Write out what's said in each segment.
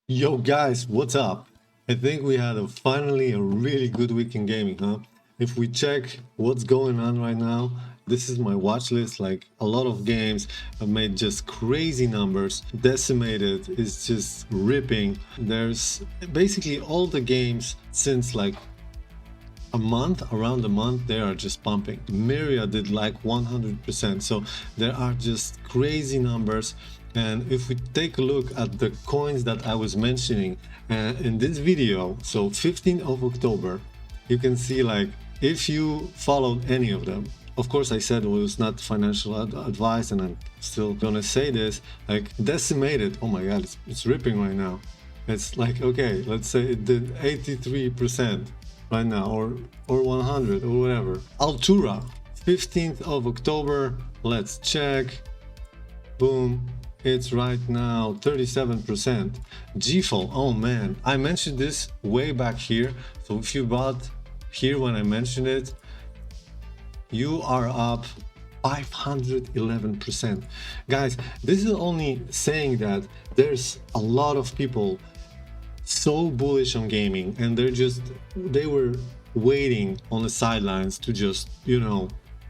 Yo guys, what's up? I think we had finally a really good week in gaming, huh? If we check what's going on right now, this is my watch list. Like a lot of games have made just crazy numbers. Decimated is just ripping. There's basically all the games since like around a month, they are just pumping. Myria did like 100%. So there are just crazy numbers. And if we take a look at the coins that I was mentioning in this video, so 15th of October, you can see like if you followed any of them. Of course, I said it was not financial advice, and I'm still gonna say this. Like decimated, oh my god, it's ripping right now. It's like, okay, let's say it did 83% right now, or 100 or whatever. Altura, 15th of October, let's check. Boom, it's right now 37%. GFOL, oh man, I mentioned this way back here. So if you bought here when I mentioned it, you are up 511%. Guys, this is only saying that there's a lot of people so bullish on gaming, and they were waiting on the sidelines to just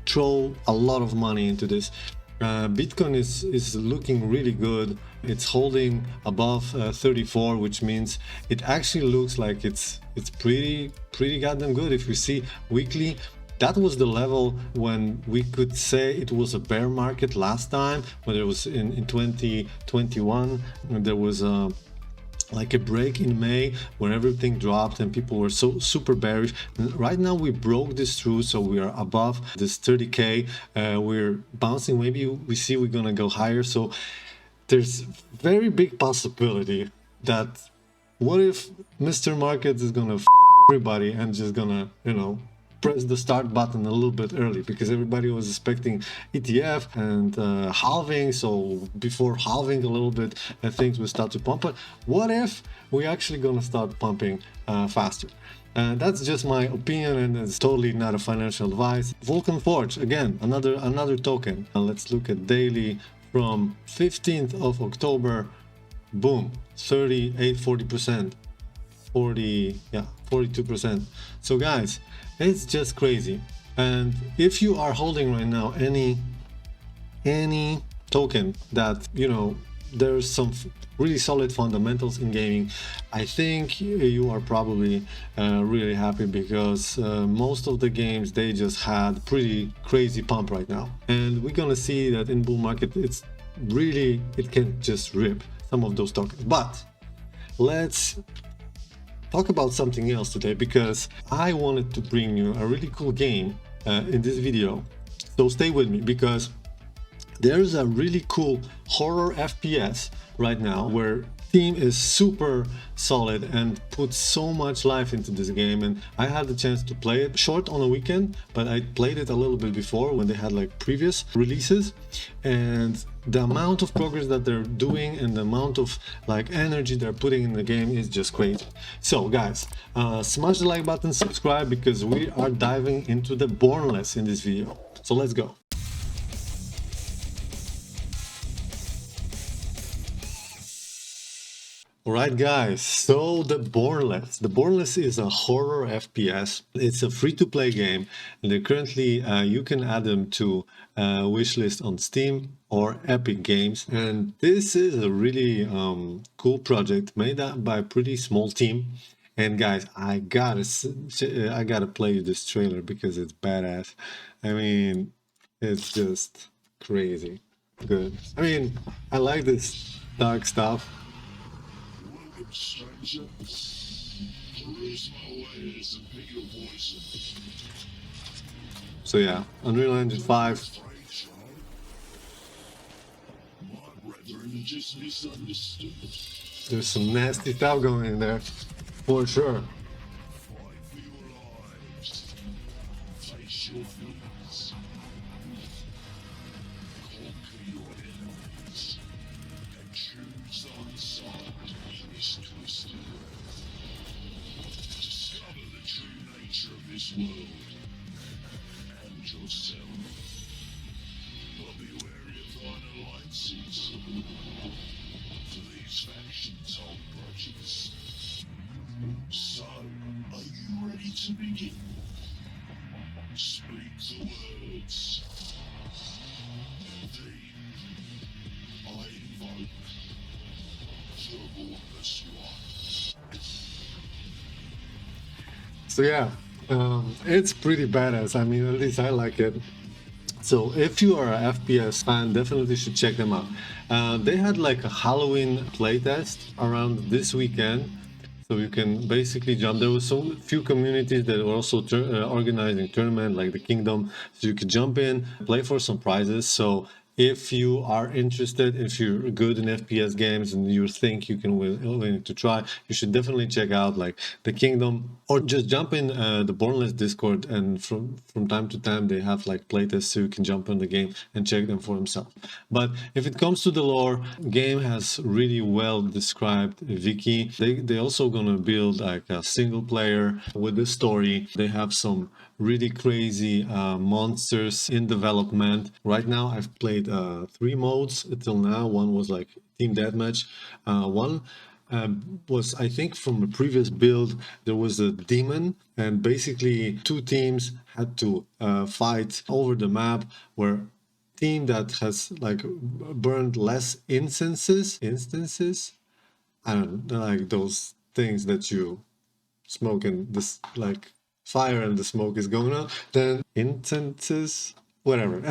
throw a lot of money into this. Bitcoin is looking really good. It's holding above 34, which means it actually looks like it's pretty goddamn good. If you see weekly, that was the level when we could say it was a bear market last time, when it was in 2021. There was a like a break in May where everything dropped and people were so super bearish. Right now we broke this through, so we are above this 30k. We're bouncing, maybe we see we're gonna go higher. So there's very big possibility that what if Mr. Market is gonna everybody and just gonna press the start button a little bit early, because everybody was expecting ETF and halving. So before halving a little bit, things will start to pump. But what if we're actually gonna start pumping faster? That's just my opinion, and it's totally not a financial advice. Vulcan Forge, again, another token. Let's look at daily from 15th of October. Boom, 38, 40%. 42%. So guys, it's just crazy. And if you are holding right now any token that there's some really solid fundamentals in gaming, I think you are probably really happy, because most of the games, they just had pretty crazy pump right now, and we're gonna see that in bull market it can just rip some of those tokens. But let's talk about something else today, because I wanted to bring you a really cool game in this video. So stay with me, because there's a really cool horror FPS right now where team is super solid and puts so much life into this game. And I had the chance to play it short on a weekend, but I played it a little bit before when they had like previous releases, and the amount of progress that they're doing and the amount of like energy they're putting in the game is just crazy. So guys, smash the like button, subscribe, because we are diving into the Bornless in this video. So let's go. Alright guys, so the Bornless. The Bornless is a horror FPS. It's a free-to-play game, and they're currently, you can add them to wishlist on Steam or Epic Games. And this is a really cool project made up by a pretty small team. And guys, I gotta play this trailer because it's badass. I mean, it's just crazy good. I mean, I like this dark stuff. Stranger, cruise my ways and pick your poison. So yeah, Unreal Engine 5. There's some nasty stuff going in there, for sure. This world and yourself. But be wary of thine alliances. For these factions hold grudges So yeah, it's pretty badass. I mean, at least I like it. So if you are an FPS fan, definitely should check them out. They had like a Halloween playtest around this weekend, so you can basically jump. There was so few communities that were also organizing tournament like the Kingdom, so you could jump in, play for some prizes. So if you are interested, if you're good in FPS games and you think you can willing to try, you should definitely check out like the Kingdom, or just jump in the Bornless Discord, and from time to time they have like playtests, so you can jump in the game and check them for yourself. But if it comes to the lore, game has really well described Wiki. They also gonna build like a single player with the story. They have some really crazy monsters in development. Right now, I've played 3 modes until now. One was like team deathmatch. One was, I think, from a previous build. There was a demon, and basically 2 teams had to fight over the map, where team that has like burned less instances. I don't know, like those things that you smoke and this like fire and the smoke is going out, then instances, whatever.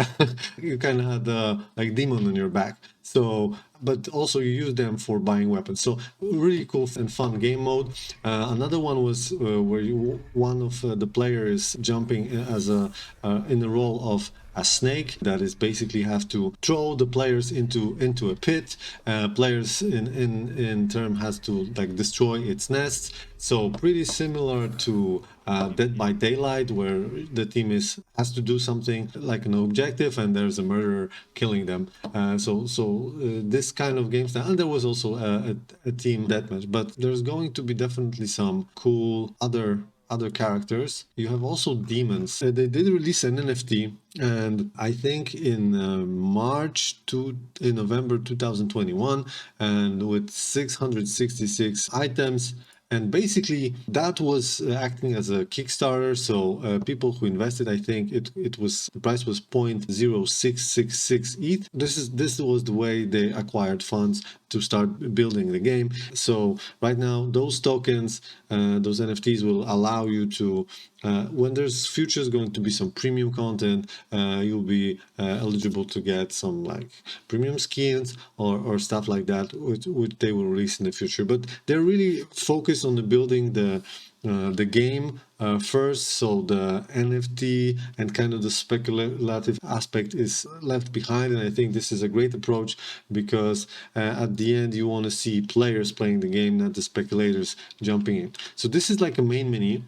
You kind of had the like demon on your back. So, but also you use them for buying weapons. So really cool and fun game mode. Another one was where one of the players jumping as a in the role of a snake that is basically have to throw the players into a pit. Players in turn has to like destroy its nests. So pretty similar to Dead by Daylight, where the team has to do something like an objective, and there's a murderer killing them. So this kind of game style, and there was also a team deathmatch. But there's going to be definitely some cool other characters. You have also demons. They did release an NFT, and I think in November 2021, and with 666 items. And basically, that was acting as a Kickstarter. So people who invested, I think it was the price was 0.0666 ETH. This was the way they acquired funds to start building the game. So right now, those tokens, those NFTs will allow you to, when there's futures going to be some premium content, you'll be eligible to get some like premium skins or stuff like that, which they will release in the future. But they're really focused on the building the game first, so the NFT and kind of the speculative aspect is left behind. And I think this is a great approach, because at the end you want to see players playing the game, not the speculators jumping in. So this is like a main menu,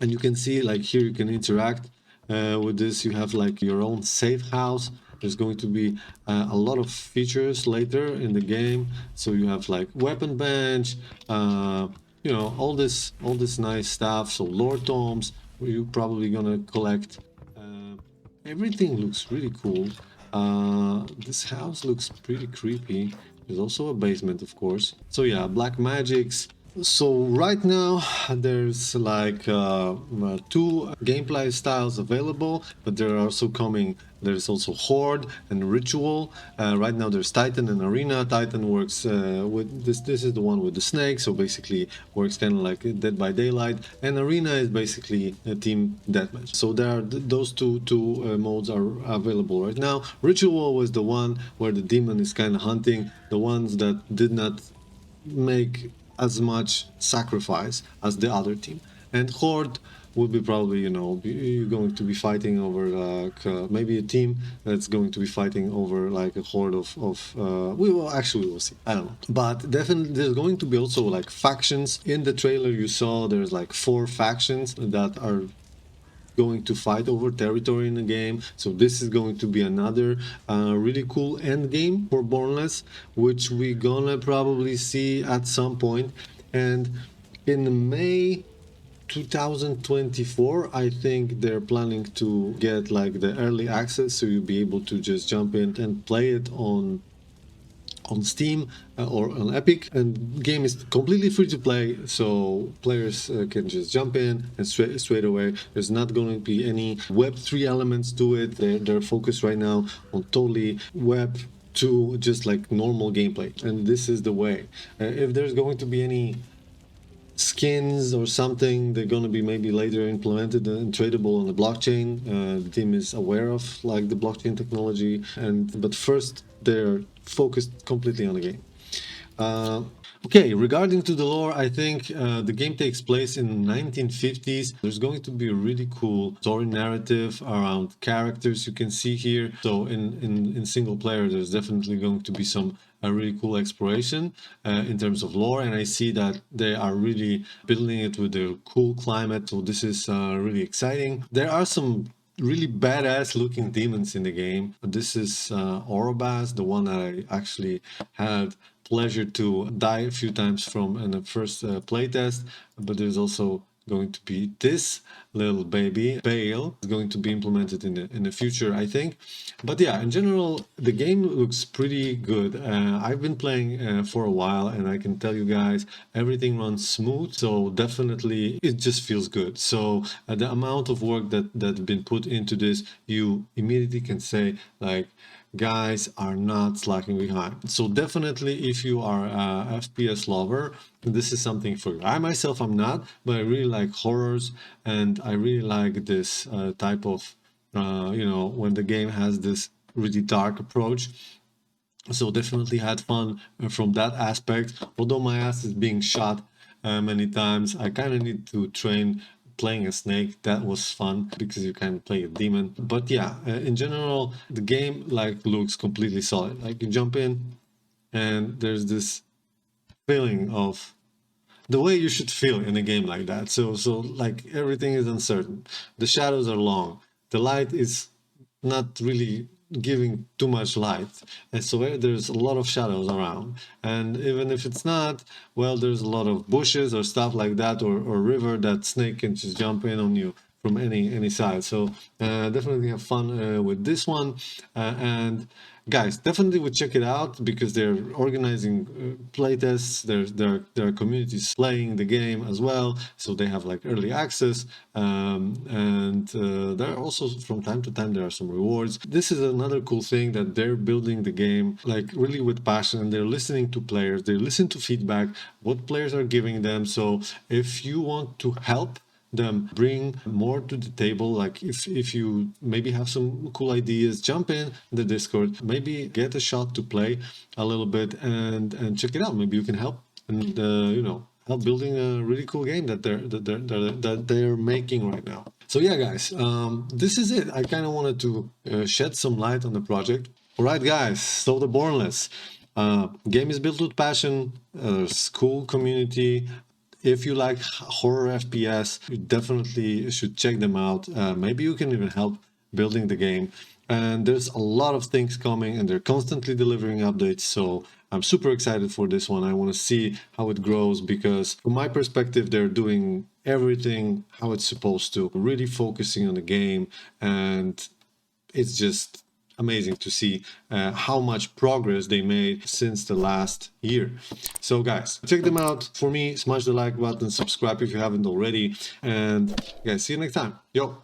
and you can see like here you can interact with this. You have like your own safe house. There's going to be a lot of features later in the game. So you have like weapon bench, all this nice stuff. So lore tomes, where you're probably gonna collect. Everything looks really cool. This house looks pretty creepy. There's also a basement, of course. So yeah, black magics. So right now there's like 2 gameplay styles available, but there are also coming. There's also Horde and Ritual. Right now there's Titan and Arena. Titan works with this. This is the one with the snake, so basically works kind of like Dead by Daylight. And Arena is basically a team deathmatch. So there are those two modes are available right now. Ritual was the one where the demon is kind of hunting the ones that did not make as much sacrifice as the other team. And Horde will be probably, you're going to be fighting over like maybe a team that's going to be fighting over like a horde of we will see, I don't know. But definitely there's going to be also like factions. In the trailer you saw there's like 4 factions that are going to fight over territory in the game. So this is going to be another really cool end game for Bornless, which we're gonna probably see at some point. And in May 2024, I think they're planning to get like the early access, so you'll be able to just jump in and play it on on Steam or on Epic, and game is completely free to play, so players can just jump in and straight away. There's not going to be any Web3 elements to it. They're focused right now on totally Web to just like normal gameplay, and this is the way. If there's going to be any skins or something, they're going to be maybe later implemented and tradable on the blockchain. The team is aware of like the blockchain technology, but first they're focused completely on the game. Okay, regarding to the lore, I think the game takes place in 1950s. There's going to be a really cool story narrative around characters you can see here. So in single player, there's definitely going to be some really cool exploration in terms of lore, and I see that they are really building it with a cool climate, so this is really exciting. There are some really badass looking demons in the game. This is Orobas, the one that I actually had pleasure to die a few times from in the first playtest, but there's also going to be this little baby Bale is going to be implemented in the future, I think. But yeah, in general the game looks pretty good. I've been playing for a while, and I can tell you guys everything runs smooth, so definitely it just feels good. So the amount of work that's been put into this, you immediately can say like guys are not slacking behind. So definitely if you are a FPS lover, this is something for you. I myself am not, but I really like horrors, and I really like this type of you know, when the game has this really dark approach. So definitely had fun from that aspect. Although my ass is being shot many times, I kind of need to train playing a snake. That was fun because you can play a demon. But yeah, in general the game like looks completely solid. Like you jump in and there's this feeling of the way you should feel in a game like that. So like everything is uncertain, the shadows are long, the light is not really giving too much light, and so there's a lot of shadows around. And even if it's not, well, there's a lot of bushes or stuff like that, or river that snake can just jump in on you from any side. So definitely have fun with this one, and guys, definitely would check it out because they're organizing playtests. There are communities playing the game as well, so they have like early access, and there are also from time to time there are some rewards. This is another cool thing, that they're building the game like really with passion, and they're listening to players. They listen to feedback, what players are giving them. So if you want to help them bring more to the table, like if you maybe have some cool ideas, jump in the Discord, maybe get a shot to play a little bit and check it out. Maybe you can help, and you know, help building a really cool game that they're making right now. So yeah guys, this is it. I kind of wanted to shed some light on the project. All right guys, so the Bornless game is built with passion. There's cool community. If you like horror FPS, you definitely should check them out. Maybe you can even help building the game. And there's a lot of things coming, and they're constantly delivering updates. So I'm super excited for this one. I want to see how it grows, because from my perspective, they're doing everything how it's supposed to, really focusing on the game. And it's just amazing to see how much progress they made since the last year. So guys, check them out. For me, smash the like button, subscribe if you haven't already, and guys, see you next time. Yo.